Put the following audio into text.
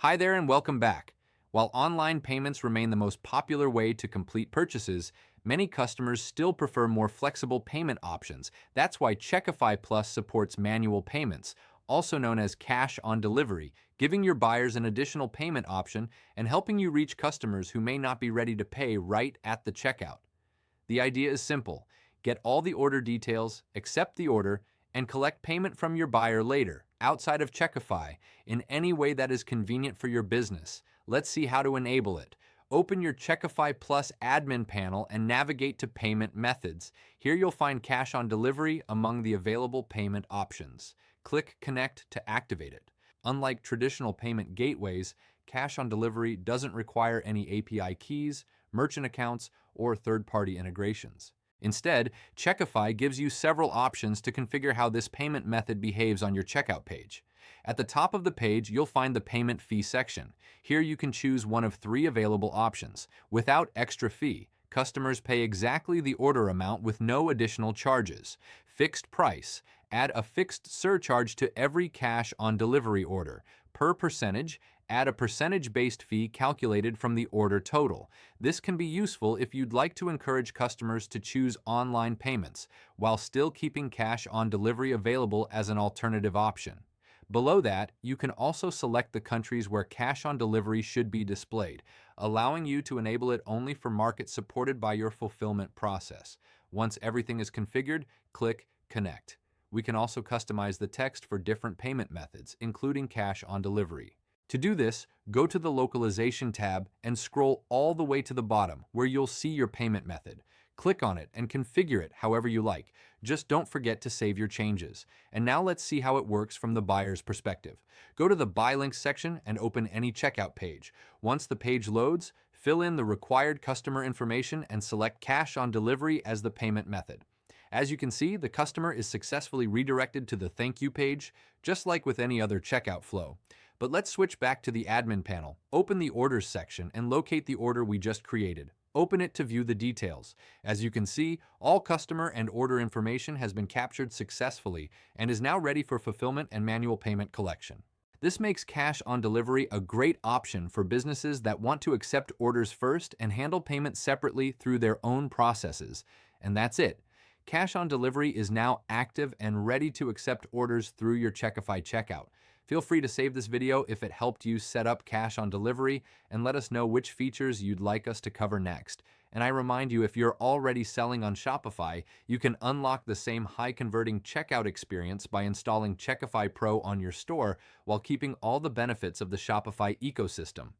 Hi there and welcome back. While online payments remain the most popular way to complete purchases, many customers still prefer more flexible payment options. That's why Checkify Plus supports manual payments, also known as cash on delivery, giving your buyers an additional payment option and helping you reach customers who may not be ready to pay right at the checkout. The idea is simple. Get all the order details, accept the order, and collect payment from your buyer later, outside of Checkify, in any way that is convenient for your business. Let's see how to enable it. Open your Checkify Plus admin panel and navigate to Payment Methods. Here you'll find Cash on Delivery among the available payment options. Click Connect to activate it. Unlike traditional payment gateways, Cash on Delivery doesn't require any API keys, merchant accounts, or third-party integrations. Instead, Checkify gives you several options to configure how this payment method behaves on your checkout page. At the top of the page, you'll find the payment fee section. Here you can choose one of three available options. Without extra fee, customers pay exactly the order amount with no additional charges. Fixed price, add a fixed surcharge to every cash on delivery order. Per percentage, add a percentage-based fee calculated from the order total. This can be useful if you'd like to encourage customers to choose online payments, while still keeping cash on delivery available as an alternative option. Below that, you can also select the countries where cash on delivery should be displayed, allowing you to enable it only for markets supported by your fulfillment process. Once everything is configured, click Connect. We can also customize the text for different payment methods, including cash on delivery. To do this, go to the Localization tab and scroll all the way to the bottom where you'll see your payment method. Click on it and configure it however you like. Just don't forget to save your changes. And now let's see how it works from the buyer's perspective. Go to the Buy Links section and open any checkout page. Once the page loads, fill in the required customer information and select Cash on Delivery as the payment method. As you can see, the customer is successfully redirected to the Thank You page, just like with any other checkout flow. But let's switch back to the admin panel. Open the Orders section and locate the order we just created. Open it to view the details. As you can see, all customer and order information has been captured successfully and is now ready for fulfillment and manual payment collection. This makes cash on delivery a great option for businesses that want to accept orders first and handle payment separately through their own processes. And that's it. Cash on Delivery is now active and ready to accept orders through your Checkify checkout. Feel free to save this video if it helped you set up Cash on Delivery and let us know which features you'd like us to cover next. And I remind you, if you're already selling on Shopify, you can unlock the same high-converting checkout experience by installing Checkify Pro on your store while keeping all the benefits of the Shopify ecosystem.